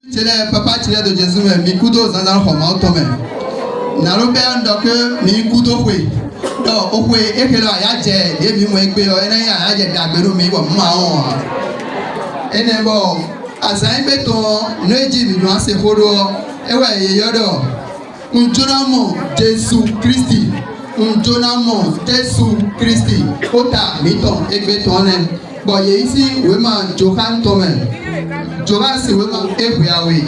C'est le papa tiré de Jésus, mais mi couteau dans un roman tomé. N'allons pas donc mi couteau fouet. Donc au fouet et que là y a j'ai et mi moi que y a j'ai d'abord mi bon maon. Et n'est bon. Asain béton ne dit mi doit se fodo. Et ouais yodo. Un jonamo Jésus Christi. Un jonamo Jésus Christi. Ota miton et béton. Bon ici vraiment Johan Tomé. Johan c'est vraiment everywhere.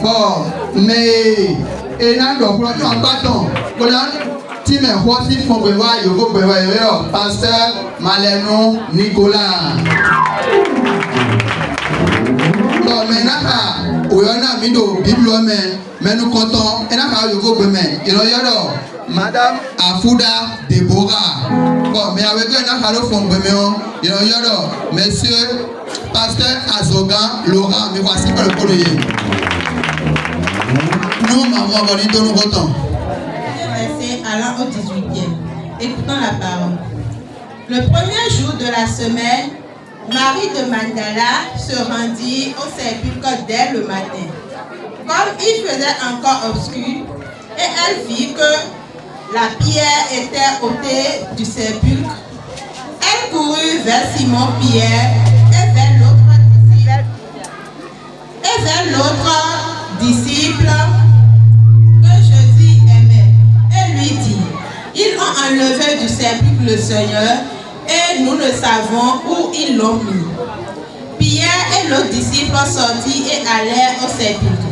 Bon mais et là donc on a bâton. Voilà ti me hosi fon be wa yo go be wa yo pasteur Maleno Nicolas. Bon mais naka oyona mi do bible mais nous comptons et naka yo go be mais yo yo Madame Afouda Deborah. Bon mais avec naka lo fon be me yo yo monsieur pasteur Azogan Laurent me voici par le collier. Nous m'avons donné tout le temps. Allant au 18e. Écoutons la parole. Le premier jour de la semaine, Marie de Magdala se rendit au sépulcre dès le matin. Comme il faisait encore obscur, et elle vit que la pierre était ôtée du sépulcre, elle courut vers Simon-Pierre et vers l'autre disciple ils ont enlevé du sépulcre le Seigneur et nous ne savons où ils l'ont mis. Pierre et l'autre disciple sortirent et allèrent au sépulcre.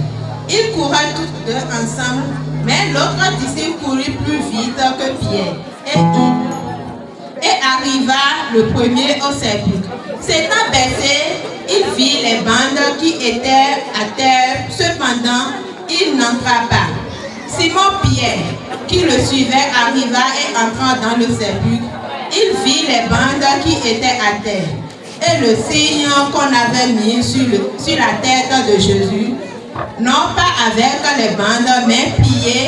Ils couraient tous deux ensemble, mais l'autre disciple courut plus vite que Pierre et arriva le premier au sépulcre. S'étant baissé, il vit les bandes qui étaient à terre, cependant il n'entra pas. Simon-Pierre, qui le suivait, arriva et entra dans le sépulcre. Il vit les bandes qui étaient à terre et le signe qu'on avait mis sur la tête de Jésus, non pas avec les bandes, mais plié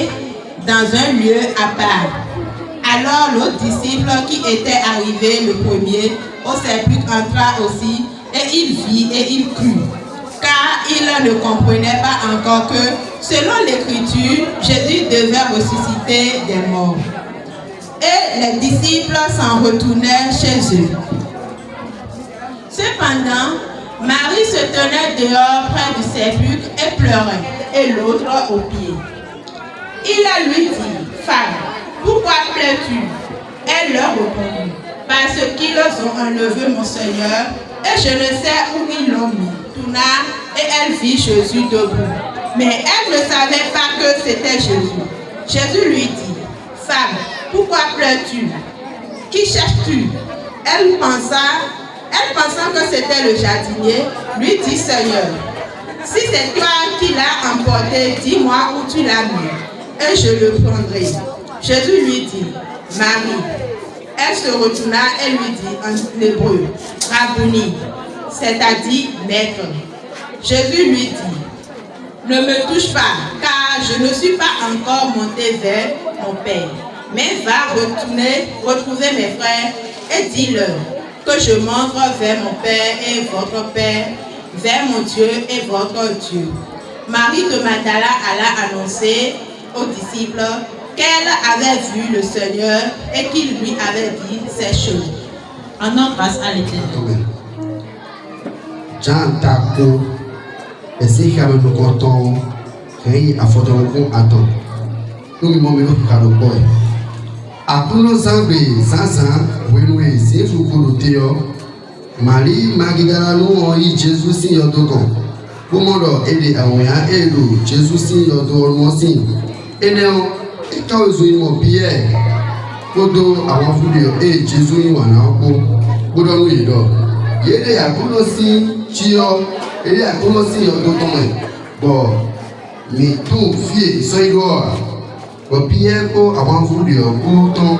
dans un lieu à part. Alors l'autre disciple qui était arrivé le premier au sépulcre entra aussi et il vit et il crut. Car il ne comprenait pas encore que, selon l'Écriture, Jésus devait ressusciter des morts. Et les disciples s'en retournèrent chez eux. Cependant, Marie se tenait dehors près du sépulcre et pleurait, et l'autre aux pieds. Il lui dit, « Femme, pourquoi pleures-tu » Elle leur répondit, « Parce qu'ils ont enlevé mon Seigneur, et je ne sais où ils l'ont mis. » Et elle vit Jésus debout. Mais elle ne savait pas que c'était Jésus. Jésus lui dit, « Femme, pourquoi pleures-tu? Qui cherches-tu » Elle pensant que c'était le jardinier, lui dit, « Seigneur, si c'est toi qui l'as emporté, dis-moi où tu l'as mis, et je le prendrai. » Jésus lui dit, « Marie. » Elle se retourna et lui dit en hébreu, « Rabouni », c'est-à-dire maître. Jésus lui dit, ne me touche pas, car je ne suis pas encore monté vers mon Père, mais va retrouver mes frères et dis-leur que je monte vers mon Père et votre Père, vers mon Dieu et votre Dieu. Marie de Magdala alla annoncer aux disciples qu'elle avait vu le Seigneur et qu'il lui avait dit ces choses. Rendons grâce à l'Éternel. Jean Tako, esse karo no koton, kei afoto ko aton. Numi mo melo karo boy. Akuno zambe zanzan, wenwe zefu koloteo. Marie Magdala no oyi Jesus sin yodogon. Komodo ede awoya elo Jesus sin yodo mo sin. Eneo e ka ozo imo Pierre. Kodo awon fude e Jesus yin wa na ko. Kodo nu ido. Yede akuno sin Chio, et à commencer en d'automne. Bon, mais tout fier, soyez dehors. Bon, Pierre, avant vous de pourtant,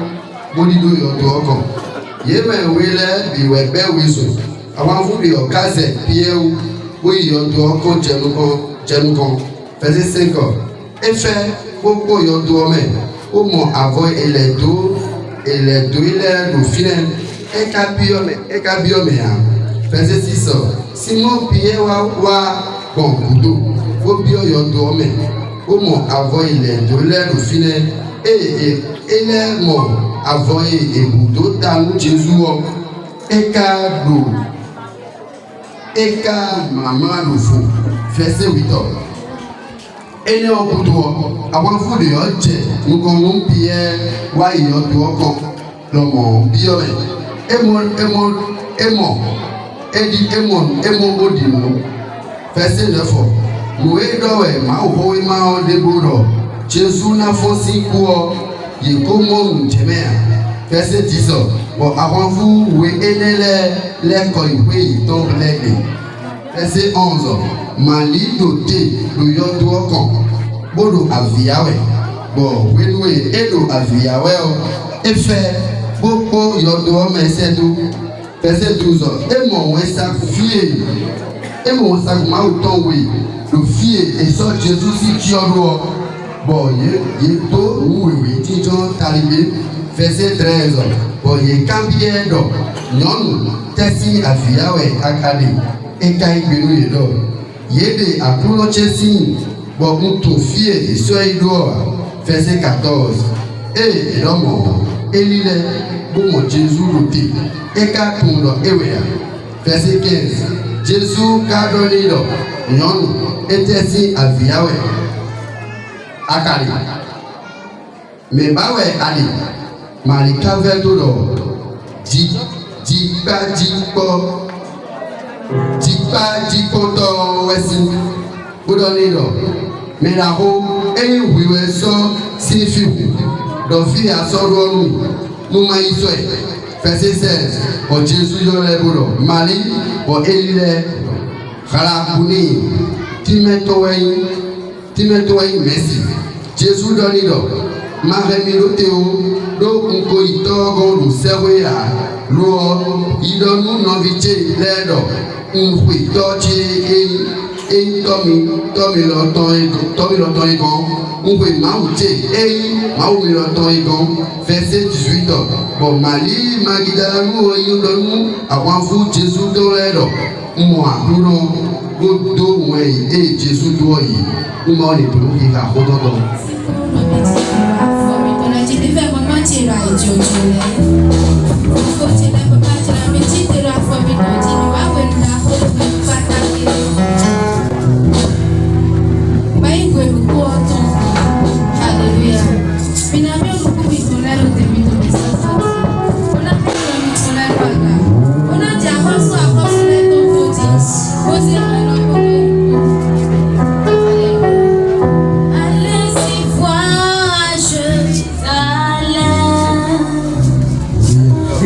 bon, il doit y avoir. Yémen, oui, là, il va bien, oui, avant vous de casser, Pierre, oui, il y a deux ans, Djemukon, faisait 5 ans. Et fait, pourquoi il y a deux ans, au moins avant, il est deux, il est le filet, et cabiome, faisait 6 ans. Simon Pierre wa bon couteau. Obio Yodome, Omo avoye de l'air au filet, et les morts avoye et boudo dans Jésus, et cadeau, et car maman nous faut, verset 8 ans. Et les autres, avant vous de l'autre, nous connaissons Pierre, ouais, il y a deux l'homme, Pierre, verset 9. Nous aidons, ma voix, ma débrouille, Jésus n'a fossé quoi, il est comme mon témère. Verset 10. Bon, avant vous, vous aidez les coïnés, donc les. Verset 11. Mali doté, le yodo kon, bodo aviawe. Bon, oui, nous aidons aviawe, et fait, beaucoup yodo, mais c'est tout. Verset 12. Et mon sac fier. Et mon sac m'a autant oui. Le fier et sort Jésus si tu as l'eau. Bon, il est tout, oui, Tijon talibé. Verset 13. Bon, il est cambié d'eau. Non, tessi aviawe akade. Et quand il est d'eau. Yede a tout le chessin. Bon, pour ton fier et soyez dehors. Verset 14. Et l'homme, il est. Bon Jésus l'outil et qu'à ton lot verset 15 Jésus qu'a donné l'eau non était si à viawe akali mais bah ouais ali malika veto l'eau di to wesi pour donner l'eau mais la haut et oui ouais ça signifie donc vie à son rôle nous maïsons. Verset 16. Pour Jésus, il y a boulot. Mali, pour Élie, Khalakouni, Timetoï, merci. Jésus donne l'eau. Maremiro Théo, l'eau qu'on coït d'or, nous servons à l'eau. Il donne nous novité l'aide. On fait torcher et Tommy l'entend et grand. On peut maouter et maouter l'entend et grand. Verset 18. Bon, Mali, Magidalou, nous avant vous, Jésus dans l'air. Moi, nous l'avons do et Jésus doit y. Nous m'en est pour nous qui a redondant.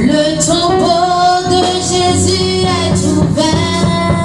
Le tombeau de Jésus est ouvert.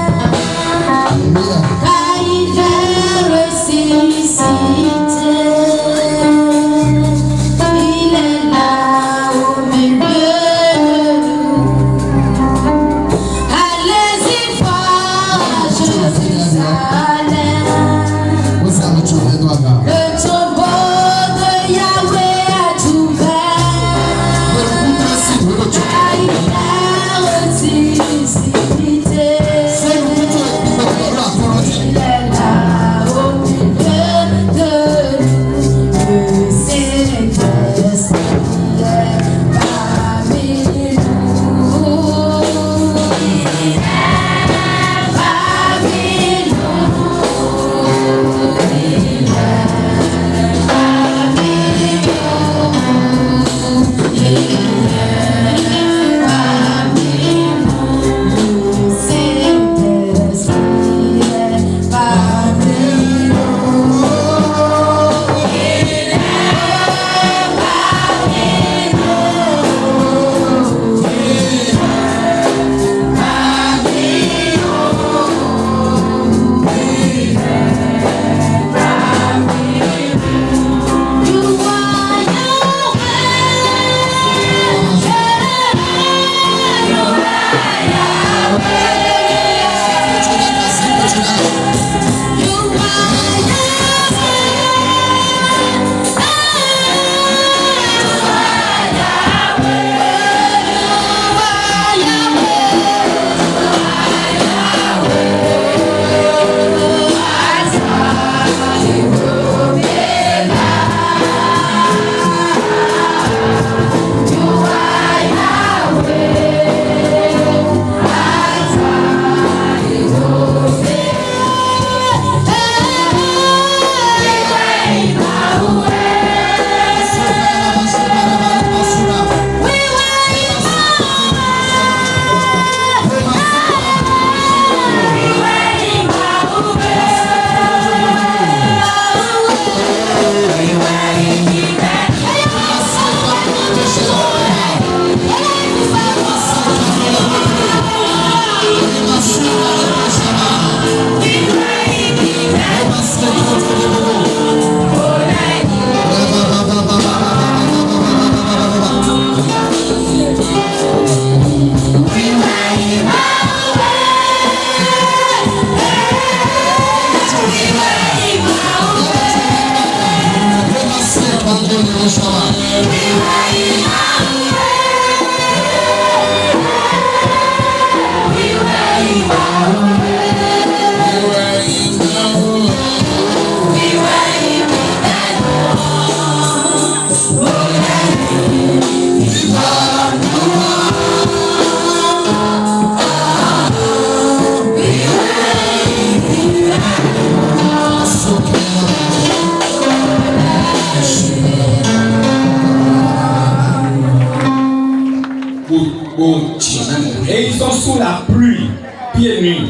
Et ils sont sous la pluie, pieds nus.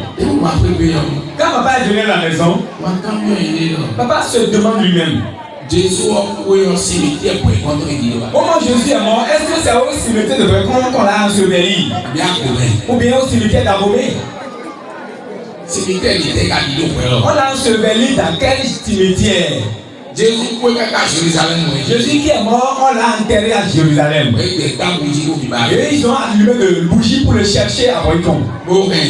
Quand papa est venu à la maison, papa se demande lui-même. Comment Jésus est mort? Est-ce que c'est au cimetière de Brécon qu'on l'a enseveli? Ou bien au cimetière d'Abomey? On l'a enseveli dans quel cimetière? Jésus qui est mort, on l'a enterré à Jérusalem. Et ils ont allumé de bougies pour le chercher à Brécon. Et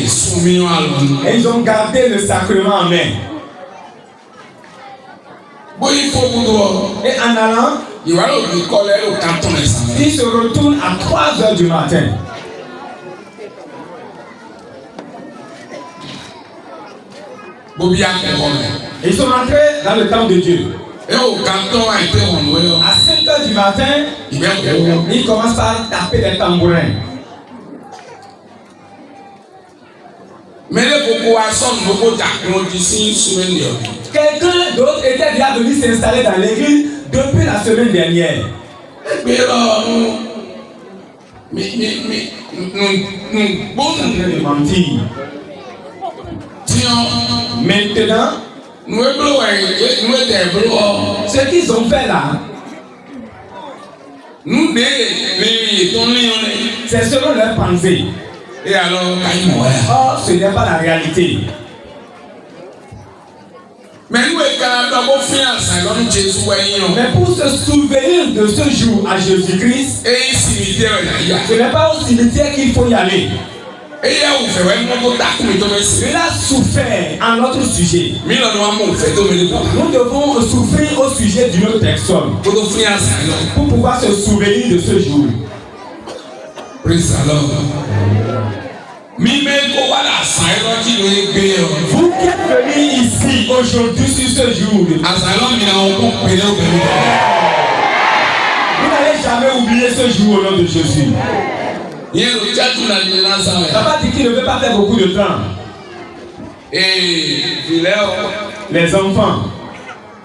ils ont gardé le sacrement en main. Et en allant, il se retourne à 3h du matin. Et ils sont rentrés dans le temple de Dieu. À 5h du matin, ils commencent par taper les tambourins. Quelqu'un d'autre était déjà venu s'installer dans l'église depuis la semaine dernière. Maintenant, ce qu'ils ont fait là, c'est selon leur pensée. Or, ce n'est pas la réalité. Mais pour se souvenir de ce jour à Jésus-Christ, ce n'est pas au cimetière qu'il faut y aller. Il a souffert en notre sujet. Nous devons souffrir au sujet d'une autre personne pour pouvoir se souvenir de ce jour. Praise the Lord. Vous qui êtes venus ici aujourd'hui sur ce jour, vous n'allez jamais oublier ce jour au nom de Jésus. Papa dit qu'il ne veut pas faire beaucoup de temps. Les enfants,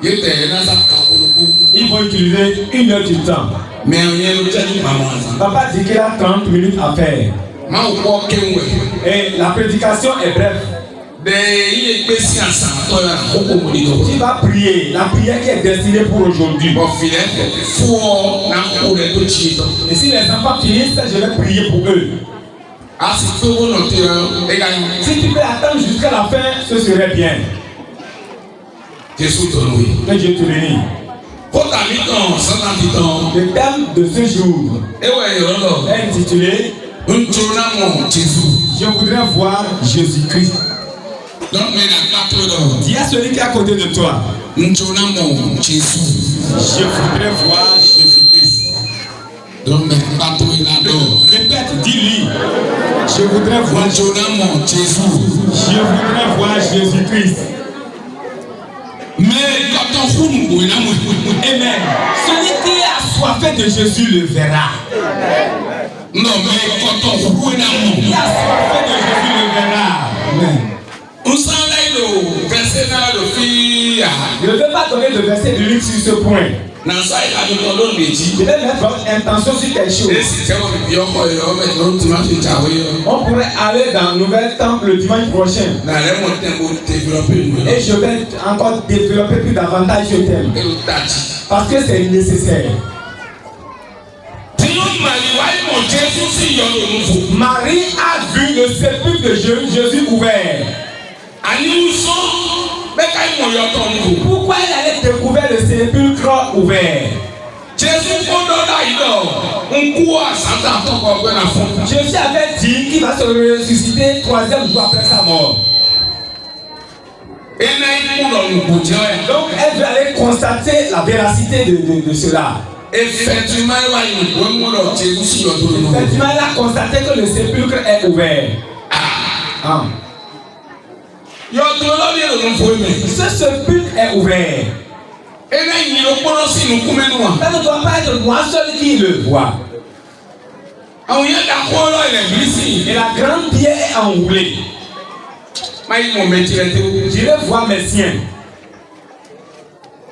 ils vont utiliser 1 heure du temps. Papa dit qu'il a 30 minutes à faire. Et la prédication est brève. Tu vas prier, la prière qui est destinée pour aujourd'hui. Et si les enfants finissent, je vais prier pour eux. Si tu peux attendre jusqu'à la fin, ce serait bien. Que Dieu te bénisse. Le thème de ce jour est intitulé Je voudrais voir Jésus-Christ. Dis à celui qui est à côté de toi. Je voudrais voir Jésus-Christ. Répète, dis-lui. Je voudrais voir Jésus. Je voudrais voir Jésus-Christ. Amen. Celui qui est assoiffé de Jésus le verra. Qui est assoiffé de Jésus le verra. Amen. Je ne vais pas donner de verset de Luc sur ce point. Je vais mettre votre intention sur quelque chose. On pourrait aller dans le nouvel temple le dimanche prochain. Et je vais encore développer plus davantage ce thème. Parce que c'est nécessaire. Marie a vu le sépulcre de Jésus ouvert. Pourquoi il allait découvrir le sépulcre ouvert? Jésus avait dit qu'il va se ressusciter 3e jour après sa mort. Donc elle veut aller constater la véracité de cela. Effectivement, elle a constaté que le sépulcre est ouvert. Ce sépulcre est ouvert. Ça ne doit pas être moi seul qui le voit. Et la grande pierre est enroulée. J'irai voir mes siens.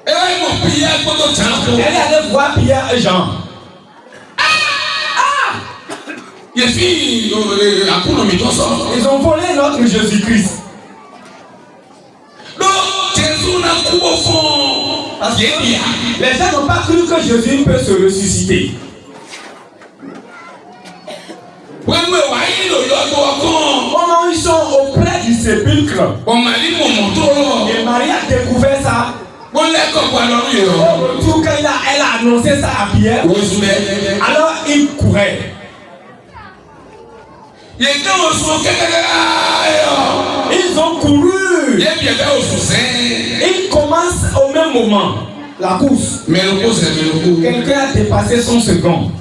Elle allait voir Pierre et Jean. Ils ont volé notre Jésus-Christ. Les gens n'ont pas cru que Jésus peut se ressusciter. Comment ils sont auprès du sépulcre? Et Marie a découvert ça. Au retour, quand elle a annoncé ça à Pierre, alors il courait. Ils ont couru. Ils commencent au même moment la course. Quelqu'un a dépassé son second.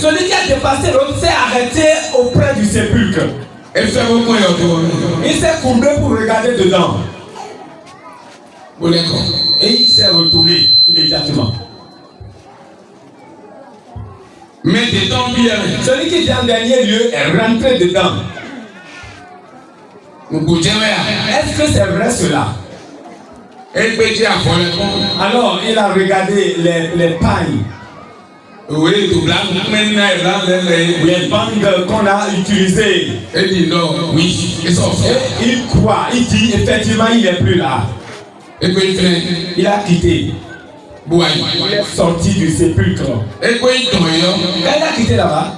Celui qui a dépassé l'autre s'est arrêté auprès du sépulcre. Il s'est courbé pour regarder dedans. Et il s'est retourné immédiatement. Mais dedans, celui qui était en dernier lieu est rentré dedans. Est-ce que c'est vrai cela? Alors il a regardé les pailles. Les bandes qu'on a utilisées. Et il croit, il dit effectivement il n'est plus là. Il a quitté. Il est sorti du sépulcre. Quand il a quitté là-bas,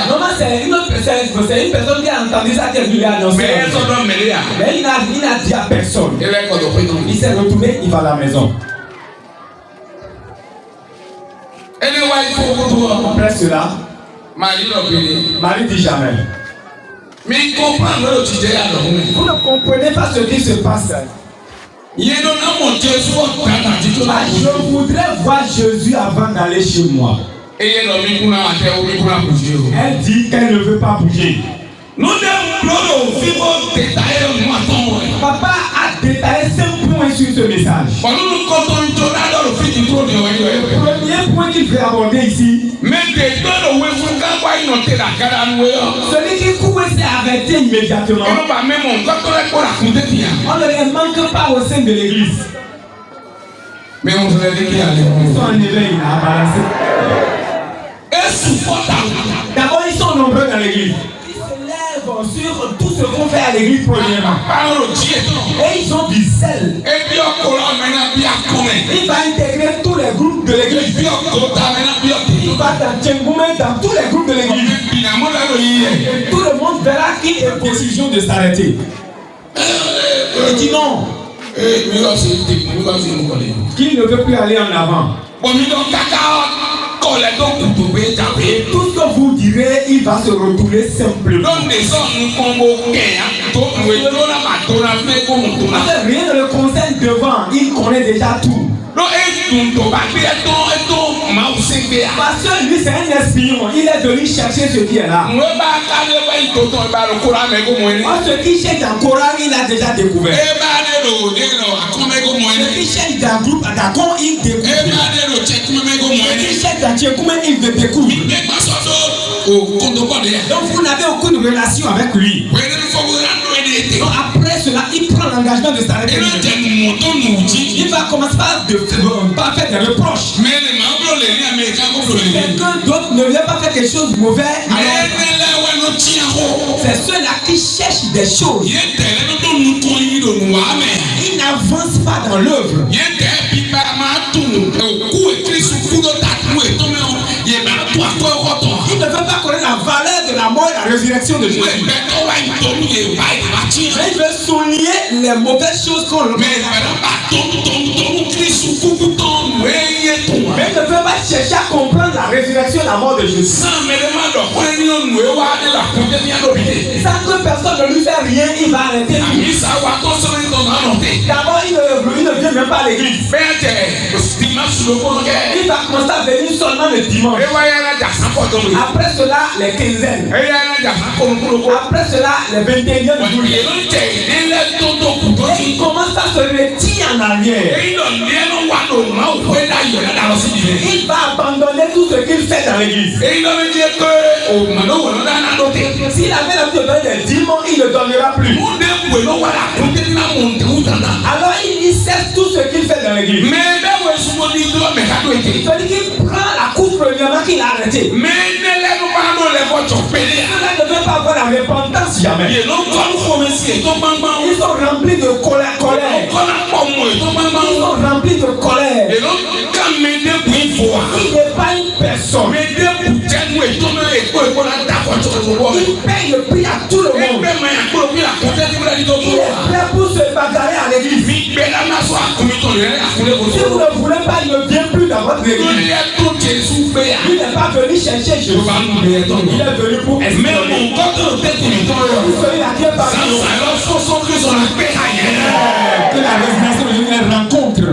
normalement c'est une personne qui a entendu ça qui lui a annoncé. Mais il n'a dit à personne. Il s'est retourné, il va à la maison. Après cela, Marie dit jamais. Mais vous ne comprenez pas ce qui se passe. Je voudrais voir Jésus avant d'aller chez moi. Elle dit qu'elle ne veut pas bouger. Papa a détaillé 5 points sur ce message. Premier point qu'il veut aborder ici. Celui qui courait s'est arrêté immédiatement. On ne les manque pas au sein de l'église. Mais on se dit qu'il y a des gens. Ils sont en éveil, à balancer. D'abord, ils sont nombreux dans l'église. Sur tout ce qu'on fait à l'église premièrement. Et ils ont du sel. Il va intégrer tous les groupes de l'église. Il va dans Tchengoumé, dans tous les groupes de l'église. Et tout le monde verra qu'il est décision de s'arrêter. Il dit non. Qu'il ne veut plus aller en avant. Et tout ce que vous direz, il va se retourner simplement. Rien ne le concerne devant, il connaît déjà tout. Parce que lui c'est un espion, il est venu chercher ce qui est là. Ce qui cherche dans Coran, il a déjà découvert. Ce qui cherche dans le groupe Adakon, il découvre. Ce qui cherche dans Tchékoumé, il le découvre. Donc vous n'avez aucune relation avec lui. Donc après cela, il prend l'engagement de s'arrêter. Il va commencer par faire des reproches. Quelqu'un d'autre ne vient pas faire quelque chose de mauvais. C'est ceux-là qui cherchent des choses. Ils n'avancent pas dans l'œuvre. Il ne veut pas connaître la valeur de la mort et la résurrection. résurrection de Jésus. Mais il veut souligner les mauvaises choses qu'on le fait. Mais il ne veut pas chercher à comprendre la résurrection et la mort de Jésus. Sans que personne ne lui fait rien, il va arrêter. D'abord, il ne vient même pas à l'église. Il va commencer à venir seulement le dimanche. Après cela, les quinzaines. Après cela, les 21e jours. Et il commence à se retirer en arrière. Il va abandonner tout ce qu'il fait dans l'église. S'il avait l'habitude de donner des dîmes, il ne donnera plus. Alors il cesse tout ce qu'il fait dans l'église. Celui qui prend la coupe premièrement qu'il a arrêté. Cela ne veut pas avoir la repentance jamais. Ils sont remplis de colère. Ils sont remplis de colère. Il n'est pas une personne. Il paye le prix à tout le monde. Il est prêt pour se bagarrer à l'église. Si vous ne voulez pas, il ne vient plus dans votre église. Il n'est pas venu chercher Jésus. Il est venu pour espérer. Celui à qui est parti. Que la résurrection de Jésus les rencontre.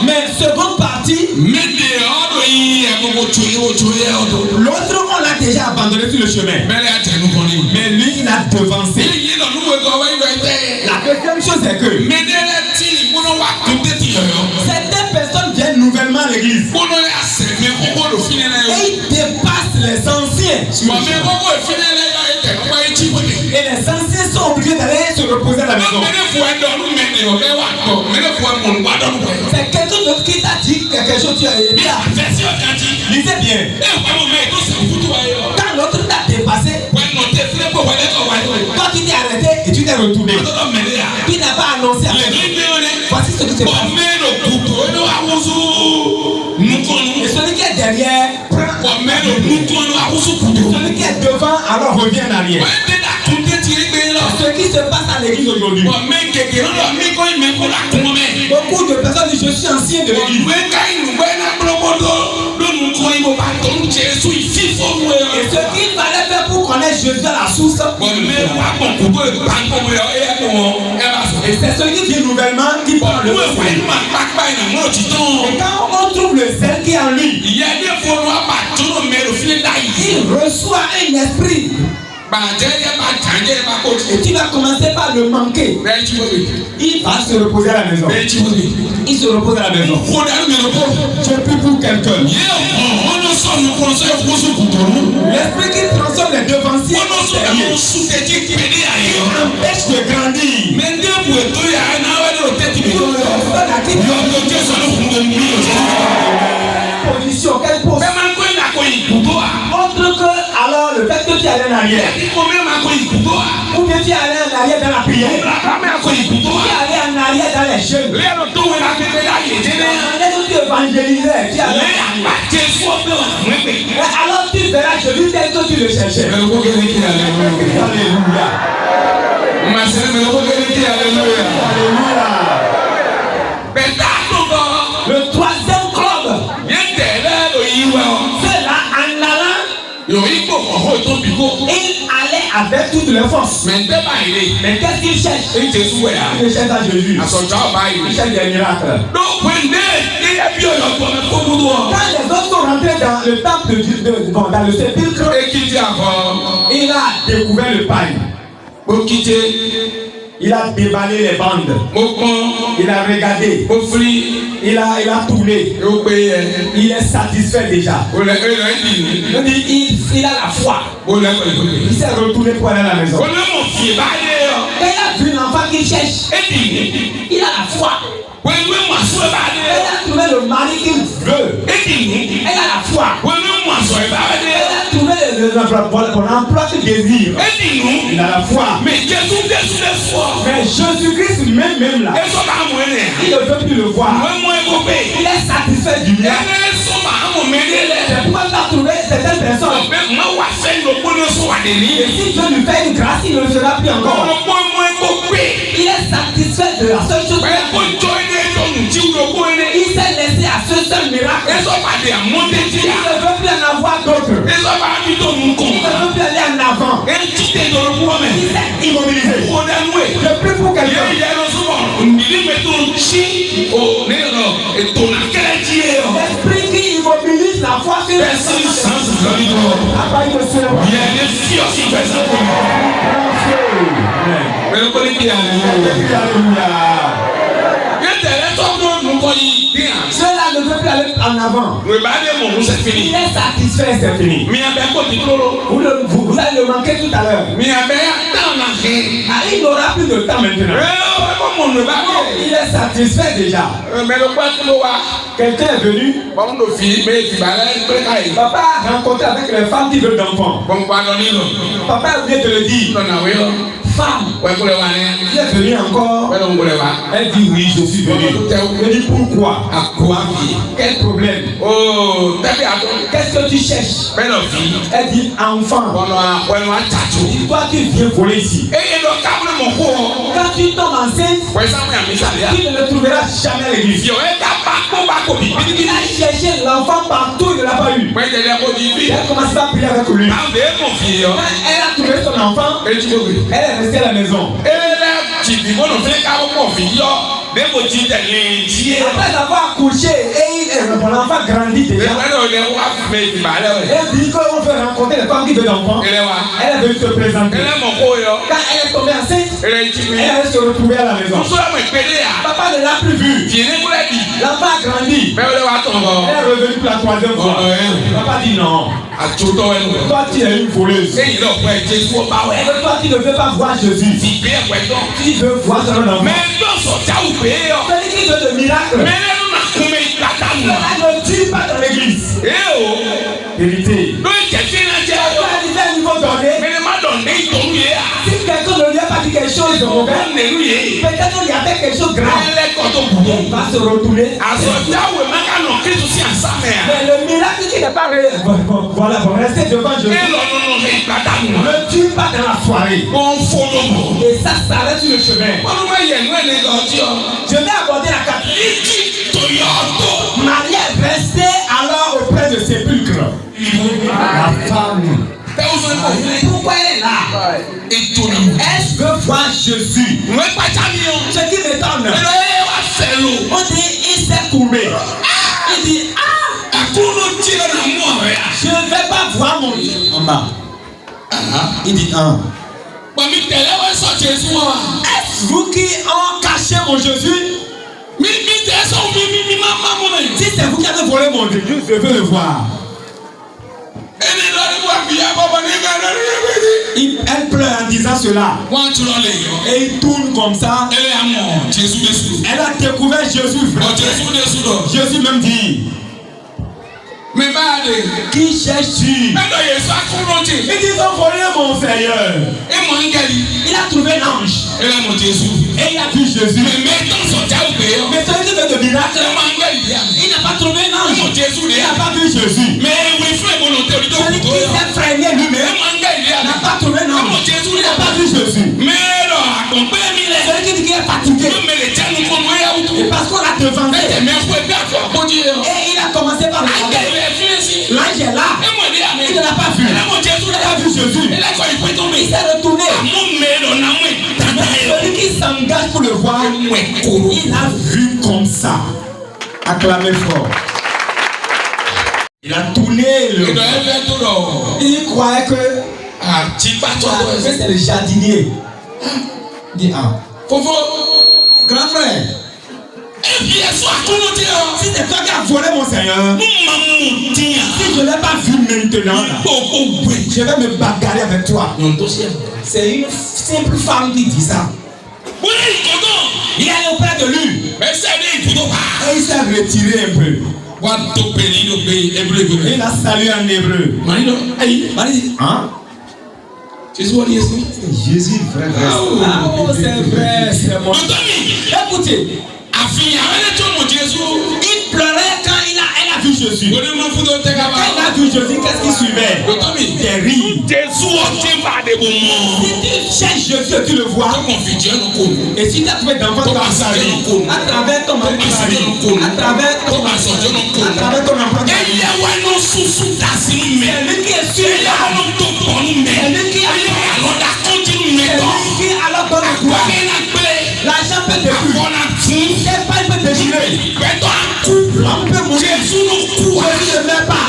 Mais seconde partie, l'autre on l'a déjà abandonné sur le chemin. Mais lui il a devancé. La deuxième chose est que certaines personnes viennent nouvellement à l'église et ils dépassent les anciens. Et les anciens sont obligés d'aller se reposer à la maison. C'est quelqu'un d'autre qui t'a dit quelque chose, tu as aimé. Lisez bien. Quand l'autre t'a dépassé, toi qui t'es arrêté et tu t'es retourné, tu n'as pas annoncé à personne. Voici ce qui se passe. Et celui qui est derrière prend. Celui qui est devant alors revient en arrière. Ce qui se passe à l'église aujourd'hui. Beaucoup de personnes disent je suis ancien de l'église. Et ce qu'il fallait faire pour connaître Jésus à la source. Et c'est celui qui vient nouvellement qui prend le sel. Et quand on trouve le sel qui est en lui, il reçoit un esprit. Et tu vas commencer par le manquer. Il va se reposer à la maison. Il se repose à la maison. Je prie pour quelqu'un. L'esprit qui transforme les devanciers empêche de grandir. Position, quelle position? Autre que alors le fait que tu allais en arrière. Ou bien tu allais en arrière dans la prière. Tu allais en arrière dans les jeunes. Tu évangélisais. Tu allais alors tu verras Jésus tel que tu le cherchais. Alléluia. Le troisième club. Cela en allant. Il allait avec toutes les forces. Mais qu'est-ce qu'il cherche? Il cherche à Jésus. Il cherche des miracles. Quand les autres sont rentrés dans le temple de Dieu, dans le sépulcre, il a découvert le paille. Il a déballé les bandes. Il a regardé. Il a tourné. Il est satisfait déjà. Il a la foi. Il s'est retourné pour aller à la maison. Quand il a vu l'enfant qu'il cherche, il a la foi. Elle a trouvé le mari qu'il veut. Elle a la foi. Elle a trouvé l'emploi qu'il désire. Il a la foi. Mais Jésus-Christ même là, il ne veut plus le voir. Il est satisfait du bien. C'est pourquoi tu as trouvé certaines personnes. Et si Dieu lui fait une grâce, il ne le fera plus encore. Il est satisfait de la seule chose. Il s'est laissé à ce seul miracle. Il ne veut plus en avoir d'autres. Il ne veut plus aller en avant. Il s'est immobilisé. Je prie pour quelqu'un. L'esprit qui immobilise la foi sur les cela ne veut plus aller en avant. Il est satisfait, c'est fini. Vous allez le manquer tout à l'heure. Il n'aura plus de temps maintenant. Il est satisfait déjà. Quelqu'un est venu. Papa a rencontré avec les femmes qui veulent d'enfants. Papa a oublié de le dire. Femme, il est venu encore. Elle dit oui, je suis venu. Elle dit pourquoi? À quoi? Quel problème? Qu'est-ce que tu cherches? Elle dit enfant. Toi qui viens voler ici. Quand tu tombes enceinte, tu ne le trouveras jamais à l'église. Il a cherché l'enfant partout, il ne l'a pas eu. Elle a commencé à prier avec lui. Quand elle a trouvé son enfant, elle est restée à la maison. Après avoir accouché, l'enfant grandit déjà. Elle dit qu'on veut rencontrer les femmes qui veulent d'enfants. Elle est venue se présenter. Quand elle est tombée enceinte, elle est se retrouver à la maison. Papa ne l'a plus vu. L'enfant a grandi. Elle est revenue pour la troisième fois. Papa dit non. Toi tu es une voleuse. Toi tu ne veux pas voir Jésus. Tu veux voir son enfant. Celui qui veut le miracle. Ne tue pas dans l'église. Vérité. Si quelqu'un ne lui a pas dit quelque chose de mauvais, peut-être qu'il y avait quelque chose de grave. Il va se retourner. Mais le miracle qui n'est pas réel. Voilà, vous restez devant Jésus. Ne tue pas dans la soirée. Et ça s'arrête sur le chemin. Je vais aborder la carte. Marie est restée alors auprès de sépulcre. La femme. Pourquoi elle est là? Elle veut voir Jésus. Ce qui m'étonne, on dit il s'est courbé. Il dit je ne vais pas voir mon Dieu. Il dit est-ce vous qui ont caché mon Jésus? Si c'est vous qui avez volé mon Dieu, je veux le voir. Elle pleure en disant cela. Et il tourne comme ça. Elle a découvert Jésus. Jésus même dit qui cherche-tu? Il dit ils ont volé mon Seigneur. Il a trouvé l'ange. Et il a vu Jésus. Mais celui qui veut de miracle, il n'a pas trouvé l'ange. Il n'a pas vu Jésus. Celui qui s'est freiné lui-même n'a pas trouvé l'ange. Il n'a pas vu Jésus. Celui qui dit qu'il est fatigué. Et parce qu'on l'a devancé. Et il a commencé par regarder. L'ange est là. Il ne l'a pas vu. Il n'a pas vu Jésus. Il s'est retourné. Celui qui s'engage pour le voir, il a vu comme ça. Acclamez fort. Il a tourné le. Il croyait que c'est le jardinier. Il dit grand frère. Si c'est toi qui as volé mon Seigneur, si je ne l'ai pas vu maintenant, là, je vais me bagarrer avec toi. C'est une simple femme qui dit ça. Il est allé auprès de lui. Et il s'est retiré un peu. Il a salué en hébreu. Hein? Jésus, frère. Oh, c'est vrai, c'est mon. Écoutez. Il pleurait quand elle a vu Jésus. Jésus. Wọ́n ní ma fún tó tẹ́ ká bá. Quand il a vu Jésus, qu'est-ce qui suivait? Lọ́tọ́ mi. Des rires. Jésù ọtí bá de bò mọ́. Si tu cherches Jésus et tu le vois, Tọkàn fi jẹ́ ẹnu kò nù. et si tu as trouvé dans votre passage, à travers ton mari, à travers ton à travers ton emploi, Ẹyẹ wa ló susu da sínú mẹ́. celui qui est sur Ẹyẹ wa ló tó bọ̀ nù mẹ́. celui qui Ẹyẹ wa ló da kọ́ntínú mẹ́ tọ́. celui qui alors donne la gloire. Wọ́n na gbé. L'argent peut te tuer. Àfọ̀nà tún. Les pailles peuvent te déchirer. Pẹ̀tọ́ à kú. L'homme peut mourir. Jésù ló kú wa. Jésus ne meurt pas.